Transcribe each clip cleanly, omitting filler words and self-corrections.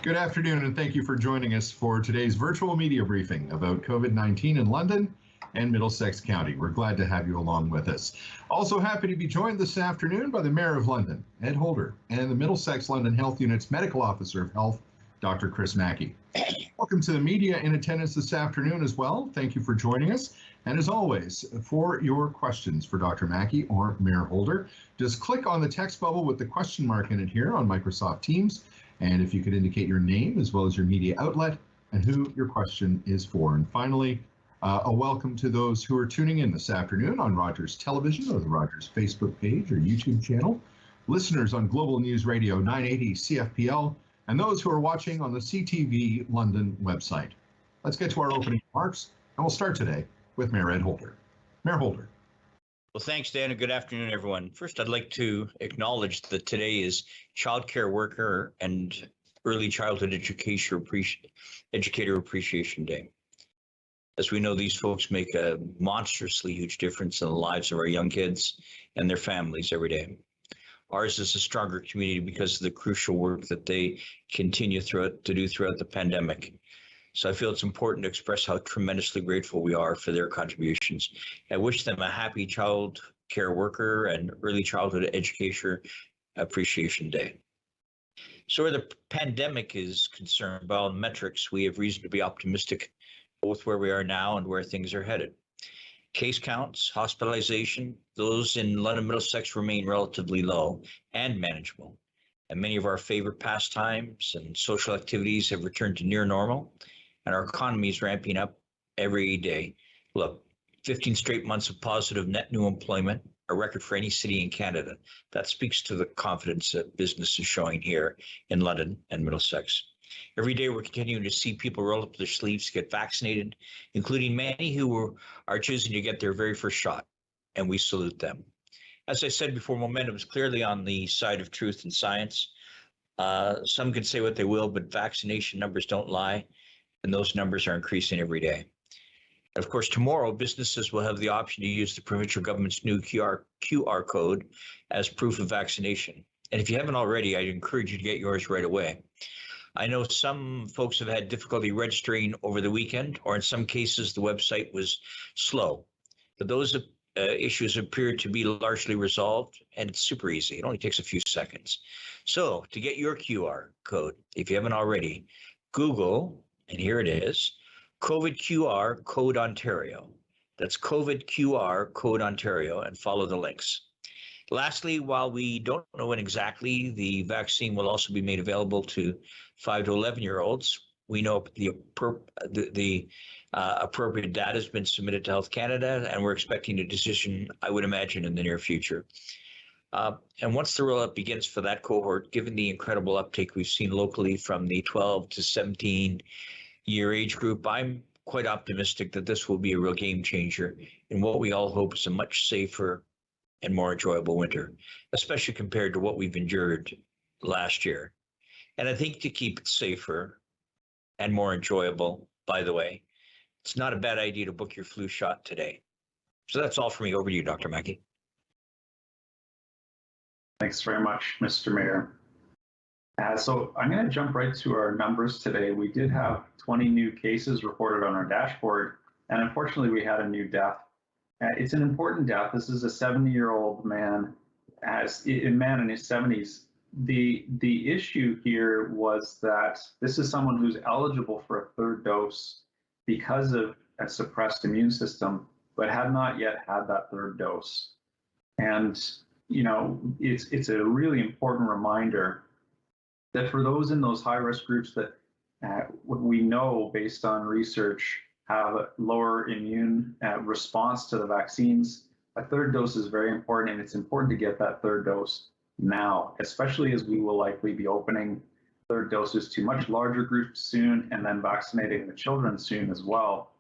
Good afternoon, and thank you for joining us for today's virtual media briefing about COVID-19 in London and Middlesex County. We're glad to have you along with us. Also happy to be joined this afternoon by the Mayor of London, Ed Holder, and the Middlesex-London Health Unit's Medical Officer of Health, Dr. Chris Mackie. Welcome to the media in attendance this afternoon as well. Thank you for joining us. And as always, for your questions for Dr. Mackie or Mayor Holder, just click on the text bubble with the question mark in it here on Microsoft Teams. And if you could indicate your name as well as your media outlet and who your question is for. And finally, a welcome to those who are tuning in this afternoon on Rogers Television or the Rogers Facebook page or YouTube channel, listeners on Global News Radio 980 CFPL, and those who are watching on the CTV London website. Let's get to our opening remarks, and we'll start today with Mayor Ed Holder. Mayor Holder. Well, thanks, Dan, and good afternoon, everyone. First, I'd like to acknowledge that today is Child Care Worker and Early Childhood Educator Appreciation Day. As we know, these folks make a monstrously huge difference in the lives of our young kids and their families every day. Ours is a stronger community because of the crucial work that they continue to do throughout the pandemic. So I feel it's important to express how tremendously grateful we are for their contributions. I wish them a happy Child Care Worker and Early Childhood Educator Appreciation Day. So where the pandemic is concerned, by all metrics, we have reason to be optimistic both where we are now and where things are headed. Case counts, hospitalization, those in London Middlesex remain relatively low and manageable. And many of our favorite pastimes and social activities have returned to near normal. And our economy is ramping up every day. Look, 15 straight months of positive net new employment, a record for any city in Canada. That speaks to the confidence that business is showing here in London and Middlesex. Every day we're continuing to see people roll up their sleeves to get vaccinated, including many who are choosing to get their very first shot, and we salute them. As I said before, momentum is clearly on the side of truth and science. Some can say what they will, but vaccination numbers don't lie. And those numbers are increasing every day. And of course, tomorrow, businesses will have the option to use the provincial government's new QR code as proof of vaccination. And if you haven't already, I'd encourage you to get yours right away. I know some folks have had difficulty registering over the weekend, or in some cases, the website was slow. But those issues appear to be largely resolved, and it's super easy. It only takes a few seconds. So to get your QR code, if you haven't already, Google, and here it is, COVID QR Code Ontario. That's COVID QR Code Ontario, and follow the links. Lastly, while we don't know when exactly the vaccine will also be made available to 5 to 11-year-olds, we know the appropriate data has been submitted to Health Canada, and we're expecting a decision, I would imagine, in the near future. And once the rollout begins for that cohort, given the incredible uptake we've seen locally from the 12 to 17-year age group, I'm quite optimistic that this will be a real game changer in what we all hope is a much safer and more enjoyable winter, especially compared to what we've endured last year. And I think to keep it safer and more enjoyable, by the way, it's not a bad idea to book your flu shot today. So that's all for me. Over to you, Dr. Mackie. Thanks very much, Mr. Mayor. So I'm going to jump right to our numbers today. We did have 20 new cases reported on our dashboard, and unfortunately we had a new death. It's an important death. This is a 70-year-old man, a man in his 70s. The issue here was that this is someone who's eligible for a third dose because of a suppressed immune system, but had not yet had that third dose. And you know, it's a really important reminder that for those in those high-risk groups that we know based on research have a lower immune response to the vaccines, a third dose is very important, and it's important to get that third dose now, especially as we will likely be opening third doses to much larger groups soon and then vaccinating the children soon as well.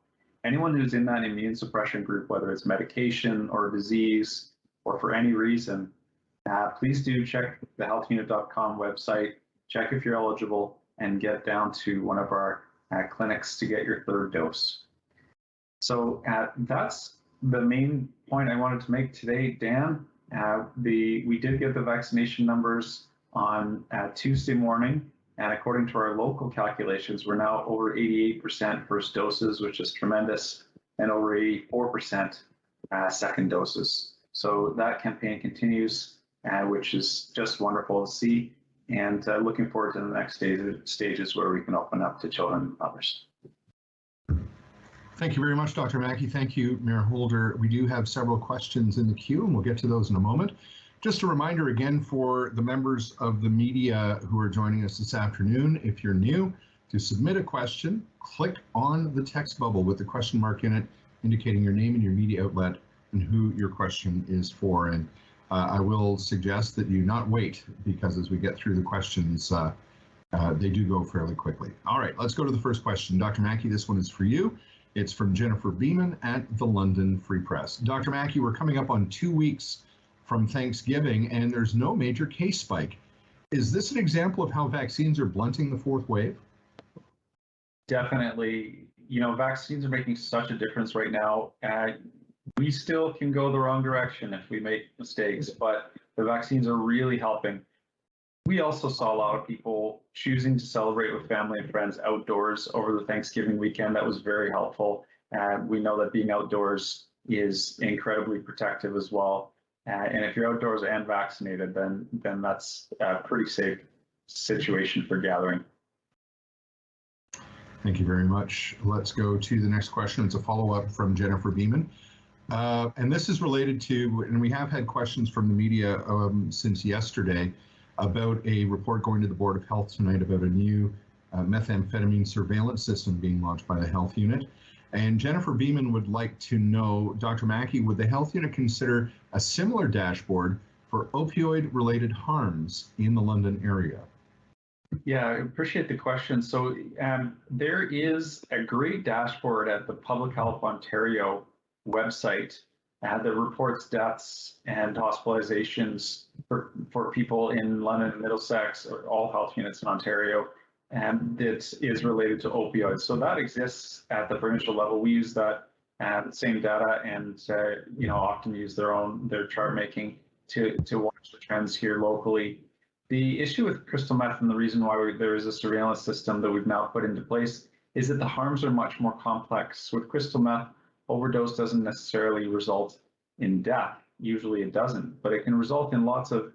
Anyone who's in that immune suppression group, whether it's medication or disease or for any reason, please do check the healthunit.com website, check if you're eligible, and get down to one of our clinics to get your third dose. So that's the main point I wanted to make today, Dan. We did get the vaccination numbers on Tuesday morning, And according to our local calculations, we're now over 88% first doses, which is tremendous, and over 84% second doses. So that campaign continues, which is just wonderful to see. And looking forward to the next stages where we can open up to children and others. Thank you very much, Dr. Mackie. Thank you, Mayor Holder. We do have several questions in the queue, and we'll get to those in a moment. Just a reminder again for the members of the media who are joining us this afternoon, if you're new, to submit a question, click on the text bubble with the question mark in it, indicating your name and your media outlet and who your question is for. And I will suggest that you not wait, because as we get through the questions, they do go fairly quickly. All right, let's go to the first question. Dr. Mackie, this one is for you. It's from Jennifer Beeman at the London Free Press. Dr. Mackie, we're coming up on 2 weeks from Thanksgiving, and there's no major case spike. Is this an example of how vaccines are blunting the fourth wave? Definitely. You know, vaccines are making such a difference right now. We still can go the wrong direction if we make mistakes, but the vaccines are really helping. We also saw a lot of people choosing to celebrate with family and friends outdoors over the Thanksgiving weekend. That was very helpful. And we know that being outdoors is incredibly protective as well. And if you're outdoors and vaccinated, then that's a pretty safe situation for gathering. Thank you very much. Let's go to the next question. It's a follow-up from Jennifer Beeman. And this is related to, and we have had questions from the media since yesterday about a report going to the Board of Health tonight about a new methamphetamine surveillance system being launched by the Health Unit. And Jennifer Beeman would like to know, Dr. Mackie, would the Health Unit consider a similar dashboard for opioid-related harms in the London area? Yeah, I appreciate the question. So there is a great dashboard at the Public Health Ontario website that reports deaths and hospitalizations for people in London and Middlesex, or all health units in Ontario, and that is related to opioids. So that exists at the provincial level. We use that same data, and often use their chart making to watch the trends here locally. The issue with crystal meth, and the reason why there is a surveillance system that we've now put into place, is that the harms are much more complex. With crystal meth, overdose doesn't necessarily result in death. Usually it doesn't, but it can result in lots of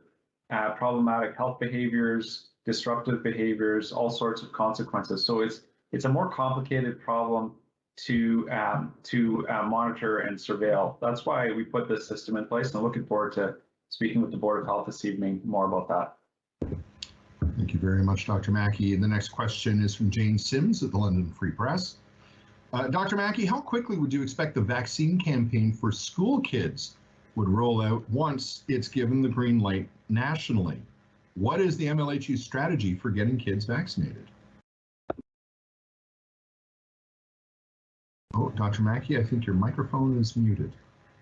problematic health behaviors, disruptive behaviors, all sorts of consequences. So it's a more complicated problem to monitor and surveil. That's why we put this system in place, and I'm looking forward to speaking with the Board of Health this evening more about that. Thank you very much, Dr. Mackie. The next question is from Jane Sims at the London Free Press. Dr. Mackie, how quickly would you expect the vaccine campaign for school kids would roll out once it's given the green light nationally? What is the MLHU's strategy for getting kids vaccinated? Oh, Dr. Mackie, I think your microphone is muted.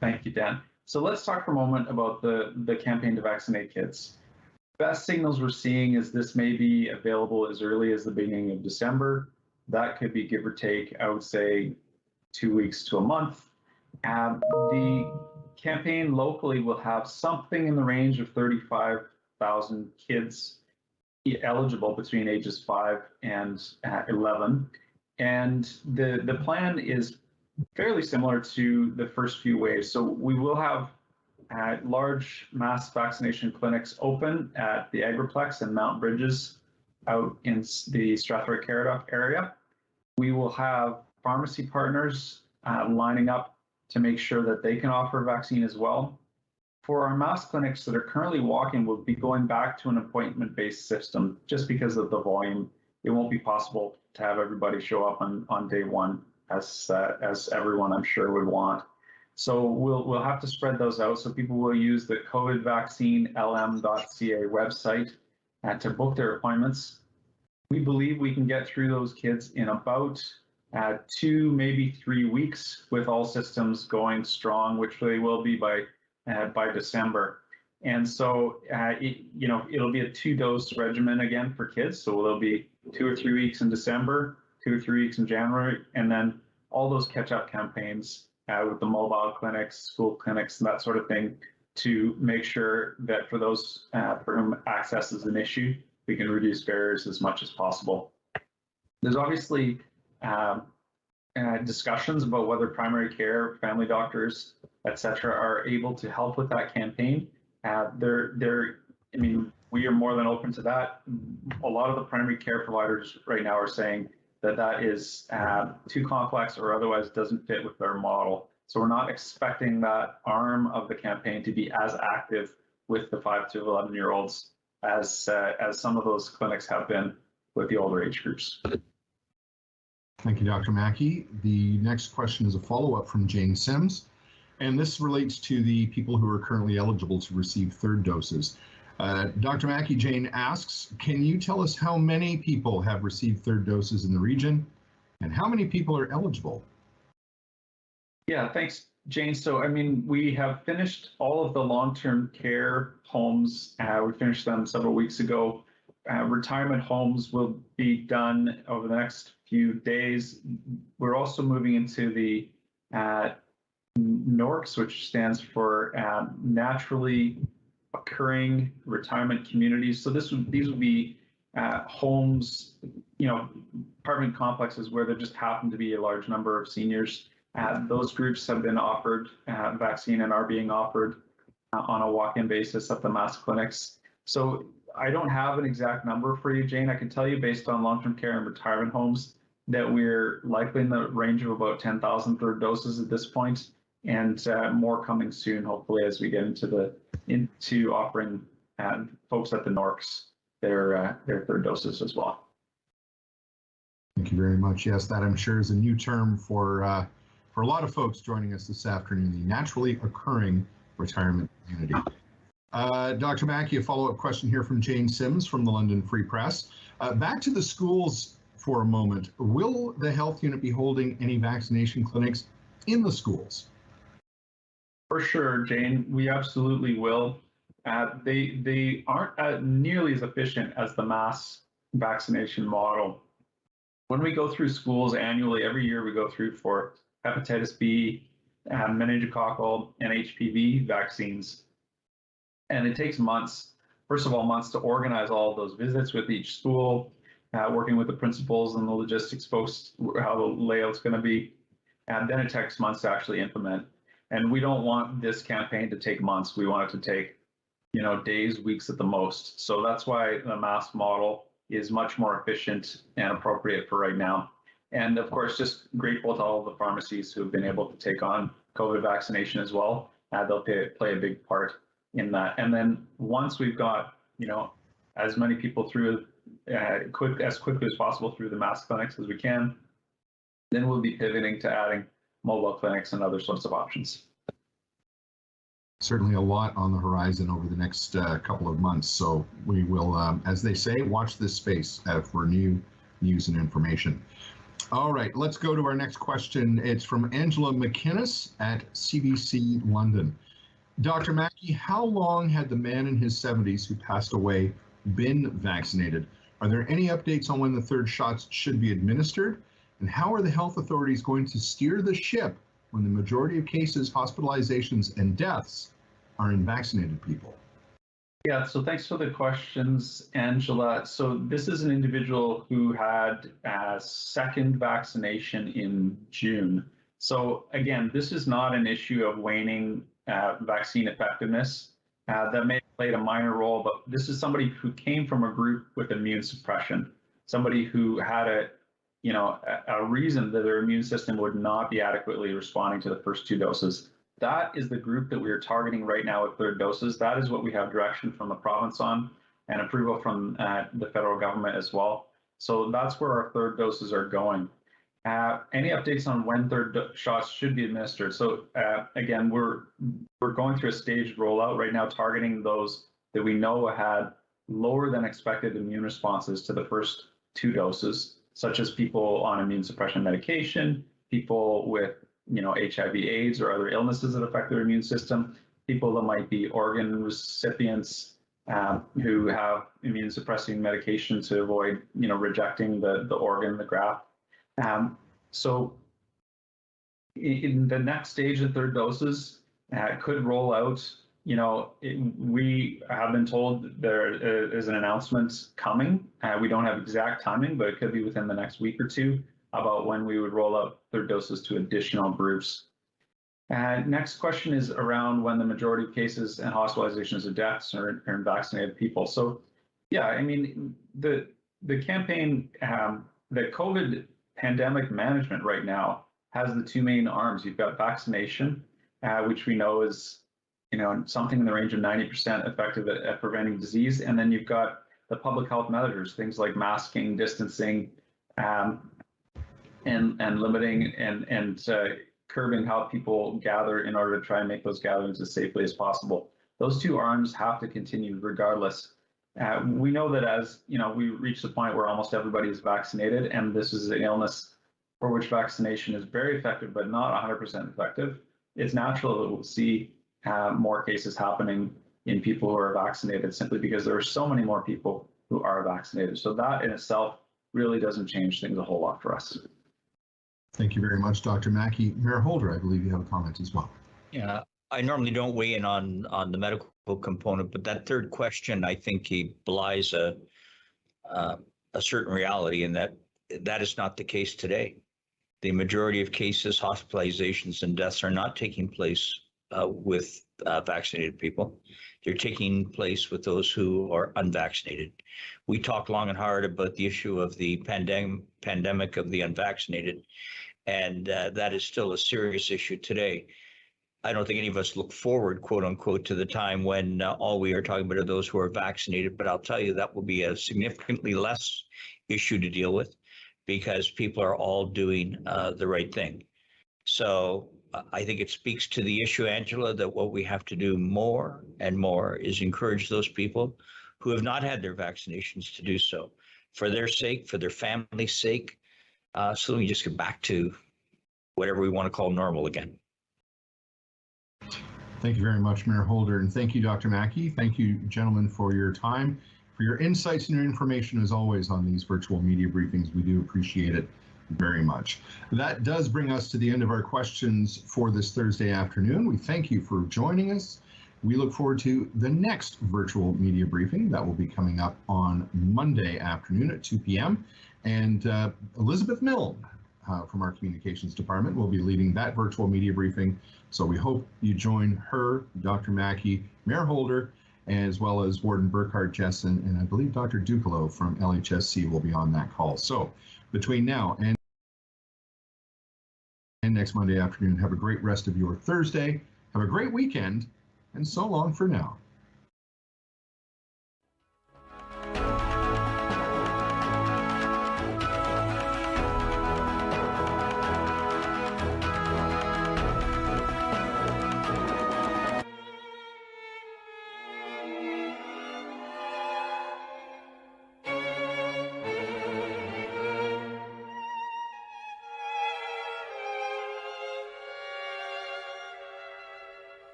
Thank you, Dan. So let's talk for a moment about the campaign to vaccinate kids. Best signals we're seeing is this may be available as early as the beginning of December. That could be, give or take, I would say 2 weeks to a month. The campaign locally will have something in the range of 35,000 kids eligible between ages 5 and 11. And the plan is fairly similar to the first few waves. So we will have large mass vaccination clinics open at the Agriplex and Mount Bridges out in the Strathroy-Caradoc area. We will have pharmacy partners lining up to make sure that they can offer a vaccine as well. For our mass clinics that are currently walking, we'll be going back to an appointment-based system just because of the volume. It won't be possible to have everybody show up on day one as everyone I'm sure would want. So we'll have to spread those out. So people will use the covidvaccinelm.ca website to book their appointments. We believe we can get through those kids in about 2, maybe 3 weeks with all systems going strong, which they will be by December. And so, it'll be a 2-dose regimen again for kids. So there'll be 2 or 3 weeks in December, 2 or 3 weeks in January, and then all those catch-up campaigns with the mobile clinics, school clinics, and that sort of thing, to make sure that for those for whom access is an issue, we can reduce barriers as much as possible. There's obviously discussions about whether primary care, family doctors, etc., are able to help with that campaign. I mean, we are more than open to that. A lot of the primary care providers right now are saying that that is too complex or otherwise doesn't fit with their model. So we're not expecting that arm of the campaign to be as active with the 5 to 11-year-olds as some of those clinics have been with the older age groups. Thank you, Dr. Mackie. The next question is a follow-up from Jane Sims, and this relates to the people who are currently eligible to receive third doses. Dr. Mackie, Jane asks, can you tell us how many people have received third doses in the region and how many people are eligible? Yeah, thanks, Jane. So, I mean, we have finished all of the long-term care homes. We finished them several weeks ago. Retirement homes will be done over the next few days. We're also moving into the NORCs, which stands for Naturally Occurring Retirement Communities. So these would be homes, apartment complexes where there just happen to be a large number of seniors. Those groups have been offered vaccine and are being offered on a walk-in basis at the mass clinics. So I don't have an exact number for you, Jane. I can tell you based on long-term care and retirement homes that we're likely in the range of about 10,000 third doses at this point, and more coming soon, hopefully, as we get into offering folks at the NORCs their third doses as well. Thank you very much. Yes, that I'm sure is a new term for a lot of folks joining us this afternoon, the naturally occurring retirement community. Dr. Mackie, a follow-up question here from Jane Sims from the London Free Press. Back to the schools for a moment. Will the health unit be holding any vaccination clinics in the schools? For sure, Jane. We absolutely will. They aren't nearly as efficient as the mass vaccination model. When we go through schools annually, every year we go through for hepatitis B, meningococcal, and HPV vaccines. And it takes months, first of all, months to organize all of those visits with each school, working with the principals and the logistics folks, how the layout's going to be. And then it takes months to actually implement. And we don't want this campaign to take months. We want it to take, days, weeks at the most. So that's why the mass model is much more efficient and appropriate for right now. And of course, just grateful to all of the pharmacies who have been able to take on COVID vaccination as well. They'll play a big part in that. And then once we've got, as many people through as quickly as possible through the mass clinics as we can, then we'll be pivoting to adding mobile clinics and other sorts of options. Certainly a lot on the horizon over the next couple of months. So we will, as they say, watch this space for new news and information. All right, let's go to our next question. It's from Angela McInnes at CBC London. Dr. Mackie, how long had the man in his 70s who passed away been vaccinated? Are there any updates on when the third shots should be administered? And how are the health authorities going to steer the ship when the majority of cases, hospitalizations, and deaths are in vaccinated people? Yeah, so thanks for the questions, Angela. So this is an individual who had a second vaccination in June. So again, this is not an issue of waning vaccine effectiveness. That may have played a minor role, but this is somebody who came from a group with immune suppression, somebody who had a reason that their immune system would not be adequately responding to the first 2 doses. That is the group that we are targeting right now with third doses. That is what we have direction from the province on and approval from the federal government as well. So that's where our third doses are going. Any updates on when third shots should be administered? So again, we're going through a staged rollout right now, targeting those that we know had lower than expected immune responses to the first 2 doses, such as people on immune suppression medication, people with HIV/AIDS or other illnesses that affect their immune system, people that might be organ recipients who have immune suppressing medication to avoid rejecting the organ, the graft. So in the next stage of third doses could roll out we have been told there is an announcement coming. We don't have exact timing, but it could be within the next week or two about when we would roll out third doses to additional groups. Next question is around when the majority of cases and hospitalizations or deaths are in vaccinated people. So, yeah, I mean, the campaign, the COVID pandemic management right now has the two main arms. You've got vaccination, which we know is something in the range of 90% effective at preventing disease. And then you've got the public health measures, things like masking, distancing, and limiting and curbing how people gather in order to try and make those gatherings as safely as possible. Those two arms have to continue regardless. We know that as we reach the point where almost everybody is vaccinated, and this is an illness for which vaccination is very effective, but not 100% effective, it's natural that we'll see more cases happening in people who are vaccinated simply because there are so many more people who are vaccinated. So that in itself really doesn't change things a whole lot for us. Thank you very much, Dr. Mackie. Mayor Holder, I believe you have a comment as well. Yeah, I normally don't weigh in on the medical component, but that third question, I think he belies a certain reality in that is not the case today. The majority of cases, hospitalizations, and deaths are not taking place with vaccinated people. They're taking place with those who are unvaccinated. We talked long and hard about the issue of the pandemic of the unvaccinated, and that is still a serious issue today. I don't think any of us look forward, quote unquote, to the time when all we are talking about are those who are vaccinated. But I'll tell you, that will be a significantly less issue to deal with because people are all doing the right thing. So I think it speaks to the issue, Angela, that what we have to do more and more is encourage those people who have not had their vaccinations to do so for their sake, for their family's sake. So let me just get back to whatever we want to call normal again. Thank you very much, Mayor Holder, and thank you, Dr. Mackie. Thank you, gentlemen, for your time, for your insights and your information, as always, on these virtual media briefings. We do appreciate it very much. That does bring us to the end of our questions for this Thursday afternoon. We thank you for joining us. We look forward to the next virtual media briefing that will be coming up on Monday afternoon at 2 p.m. And Elizabeth Milne from our communications department will be leading that virtual media briefing. So we hope you join her, Dr. Mackie, Mayor Holder, as well as Warden Burkhart Jessen, and I believe Dr. Ducalo from LHSC will be on that call. So between now and next Monday afternoon, have a great rest of your Thursday, have a great weekend, and so long for now.